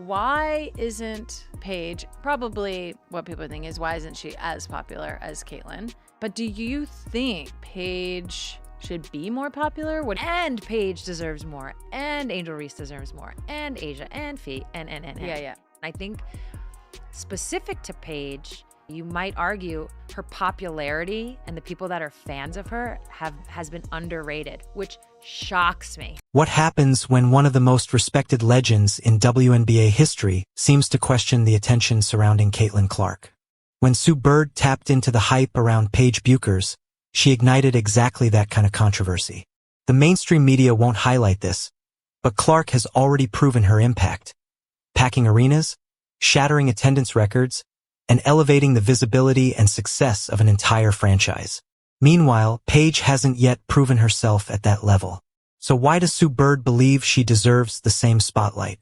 Why isn't Paige, probably what people think is, why isn't she as popular as Caitlyn? But do you think Paige should be more popular? And Paige deserves more, and Angel Reese deserves more, and Asia, and Fee, and. Yeah. I think specific to Paige, you might argue her popularity and the people that are fans of her has been underrated, which shocks me. What happens when one of the most respected legends in WNBA history seems to question the attention surrounding Caitlin Clark? When Sue Bird tapped into the hype around Paige Bueckers, she ignited exactly that kind of controversy. The mainstream media won't highlight this, but Clark has already proven her impact, packing arenas, shattering attendance records, and elevating the visibility and success of an entire franchise. Meanwhile, Paige hasn't yet proven herself at that level. So why does Sue Bird believe she deserves the same spotlight?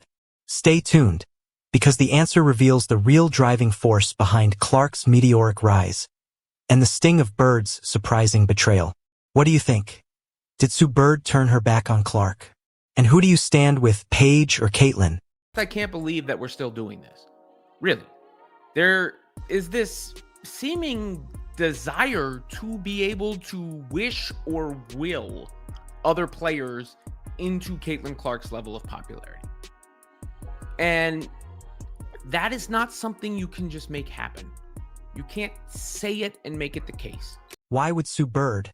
Stay tuned, because the answer reveals the real driving force behind Clark's meteoric rise and the sting of Bird's surprising betrayal. What do you think? Did Sue Bird turn her back on Clark? And who do you stand with, Paige or Caitlyn? I can't believe that we're still doing this. Really. There is this seeming desire to be able to wish or will other players into Caitlin Clark's level of popularity. And that is not something you can just make happen. You can't say it and make it the case. Why would Sue Bird,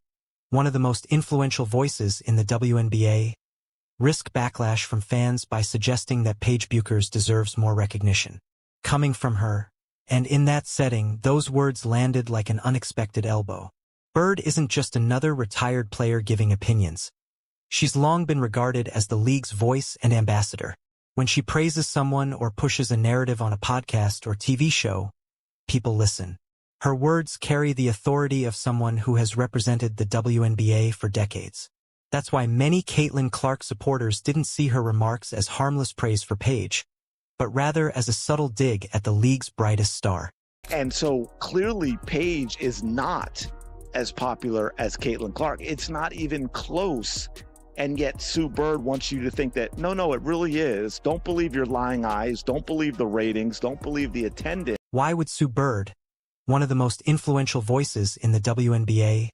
one of the most influential voices in the WNBA, risk backlash from fans by suggesting that Paige Bueckers deserves more recognition? Coming from her, and in that setting, those words landed like an unexpected elbow. Bird isn't just another retired player giving opinions. She's long been regarded as the league's voice and ambassador. When she praises someone or pushes a narrative on a podcast or TV show, people listen. Her words carry the authority of someone who has represented the WNBA for decades. That's why many Caitlin Clark supporters didn't see her remarks as harmless praise for Paige, but rather as a subtle dig at the league's brightest star. And so clearly Paige is not as popular as Caitlin Clark. It's not even close. And yet Sue Bird wants you to think that, no, it really is. Don't believe your lying eyes. Don't believe the ratings. Don't believe the attendance. Why would Sue Bird, one of the most influential voices in the WNBA,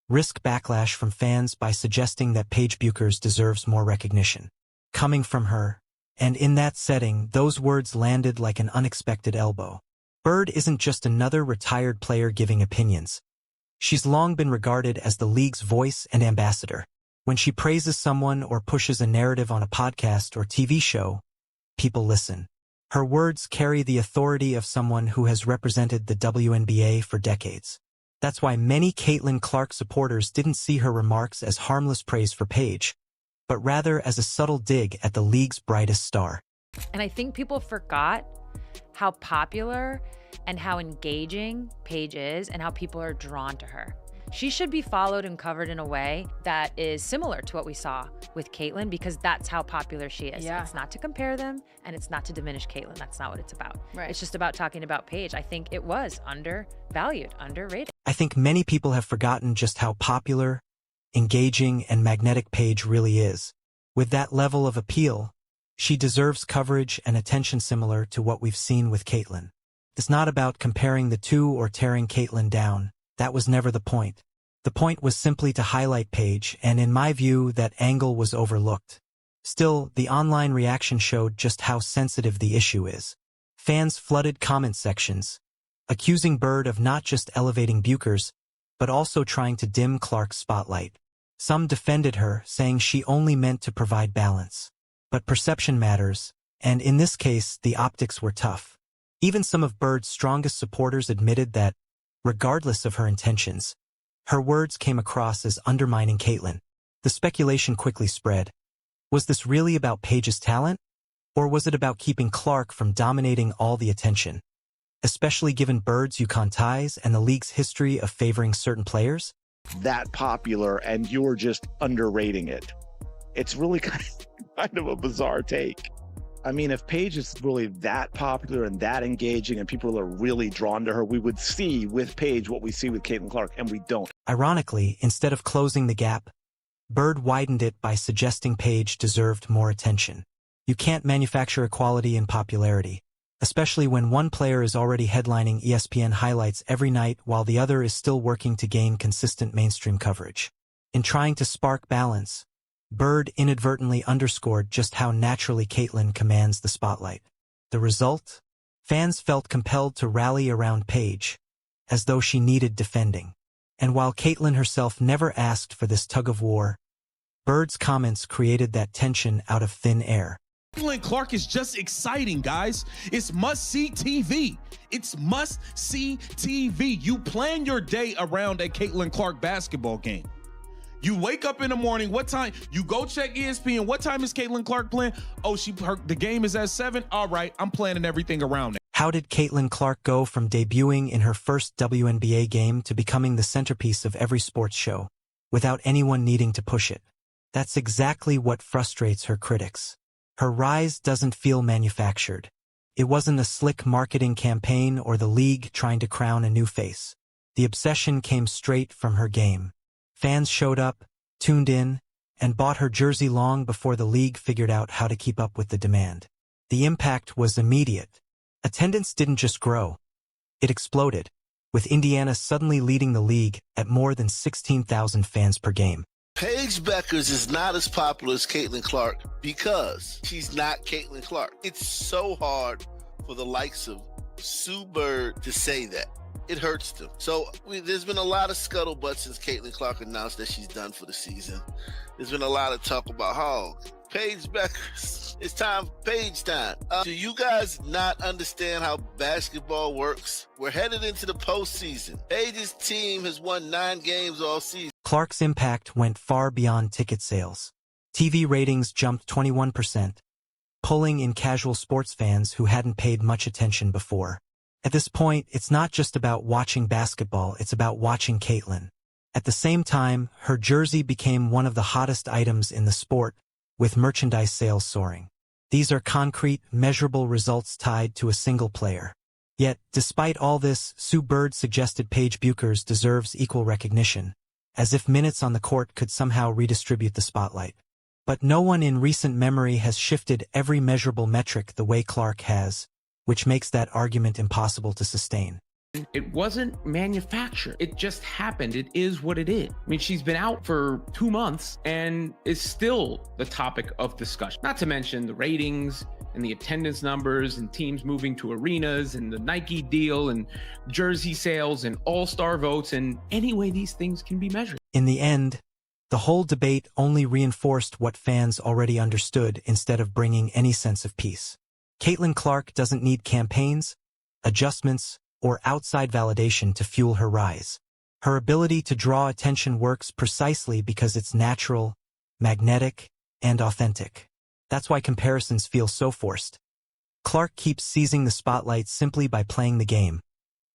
risk backlash from fans by suggesting that Paige Bueckers deserves more recognition? Coming from her, and in that setting, those words landed like an unexpected elbow. Bird isn't just another retired player giving opinions. She's long been regarded as the league's voice and ambassador. When she praises someone or pushes a narrative on a podcast or TV show, people listen. Her words carry the authority of someone who has represented the WNBA for decades. That's why many Caitlin Clark supporters didn't see her remarks as harmless praise for Paige, but rather as a subtle dig at the league's brightest star. And I think people forgot how popular and how engaging Paige is and how people are drawn to her. She should be followed and covered in a way that is similar to what we saw with Caitlyn, because that's how popular she is. Yeah. It's not to compare them, and it's not to diminish Caitlyn. That's not what it's about. Right. It's just about talking about Paige. I think it was undervalued, underrated. I think many people have forgotten just how popular, engaging, and magnetic Paige really is. With that level of appeal, she deserves coverage and attention similar to what we've seen with Caitlyn. It's not about comparing the two or tearing Caitlyn down. That was never the point. The point was simply to highlight Paige, and in my view, that angle was overlooked. Still, the online reaction showed just how sensitive the issue is. Fans flooded comment sections, accusing Bird of not just elevating Bueckers, but also trying to dim Clark's spotlight. Some defended her, saying she only meant to provide balance. But perception matters, and in this case, the optics were tough. Even some of Bird's strongest supporters admitted that, regardless of her intentions, her words came across as undermining Caitlyn. The speculation quickly spread. Was this really about Paige's talent? Or was it about keeping Clark from dominating all the attention? Especially given Bird's UConn ties and the league's history of favoring certain players? That popular and you're just underrating it. It's really kind of a bizarre take. I mean, if Paige is really that popular and that engaging and people are really drawn to her, we would see with Paige what we see with Caitlin Clark, and we don't. Ironically, instead of closing the gap, Bird widened it by suggesting Paige deserved more attention. You can't manufacture equality in popularity, especially when one player is already headlining ESPN highlights every night while the other is still working to gain consistent mainstream coverage. In trying to spark balance, Bird inadvertently underscored just how naturally Caitlyn commands the spotlight. The result? Fans felt compelled to rally around Paige, as though she needed defending. And while Caitlyn herself never asked for this tug-of-war, Bird's comments created that tension out of thin air. Caitlin Clark is just exciting, guys. It's must-see TV. It's must-see TV. You plan your day around a Caitlin Clark basketball game. You wake up in the morning, what time? You go check ESPN. What time is Caitlin Clark playing? Oh, the game is at 7. All right, I'm planning everything around it. How did Caitlin Clark go from debuting in her first WNBA game to becoming the centerpiece of every sports show, without anyone needing to push it? That's exactly what frustrates her critics. Her rise doesn't feel manufactured. It wasn't a slick marketing campaign or the league trying to crown a new face. The obsession came straight from her game. Fans showed up, tuned in, and bought her jersey long before the league figured out how to keep up with the demand. The impact was immediate. Attendance didn't just grow. It exploded, with Indiana suddenly leading the league at more than 16,000 fans per game. Paige Beckers is not as popular as Caitlin Clark because she's not Caitlin Clark. It's so hard for the likes of Sue Bird to say that. It hurts them. So there's been a lot of scuttlebutt since Caitlin Clark announced that she's done for the season. There's been a lot of talk about Paige Beckers. It's time, Paige time. Do you guys not understand how basketball works? We're headed into the postseason. Paige's team has won 9 games all season. Clark's impact went far beyond ticket sales. TV ratings jumped 21%, pulling in casual sports fans who hadn't paid much attention before. At this point, it's not just about watching basketball, it's about watching Caitlyn. At the same time, her jersey became one of the hottest items in the sport, with merchandise sales soaring. These are concrete, measurable results tied to a single player. Yet, despite all this, Sue Bird suggested Paige Beckers deserves equal recognition, as if minutes on the court could somehow redistribute the spotlight. But no one in recent memory has shifted every measurable metric the way Clark has, which makes that argument impossible to sustain. It wasn't manufactured. It just happened. It is what it is. I mean, she's been out for 2 months and is still the topic of discussion. Not to mention the ratings and the attendance numbers and teams moving to arenas and the Nike deal and jersey sales and all-star votes and any way these things can be measured. In the end, the whole debate only reinforced what fans already understood instead of bringing any sense of peace. Caitlin Clark doesn't need campaigns, adjustments, or outside validation to fuel her rise. Her ability to draw attention works precisely because it's natural, magnetic, and authentic. That's why comparisons feel so forced. Clark keeps seizing the spotlight simply by playing the game,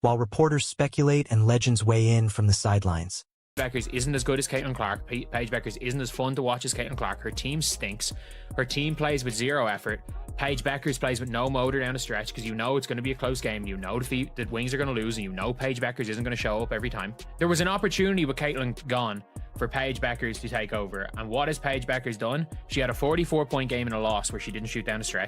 while reporters speculate and legends weigh in from the sidelines. Beckers isn't as good as Caitlin Clark. Paige Beckers isn't as fun to watch as Caitlin Clark. Her team stinks. Her team plays with zero effort. Paige Beckers plays with no motor down the stretch because you know it's going to be a close game. You know the Wings are going to lose, and you know Paige Beckers isn't going to show up every time. There was an opportunity with Caitlin gone for Paige Beckers to take over. And what has Paige Beckers done? She had a 44-point game in a loss where she didn't shoot down the stretch.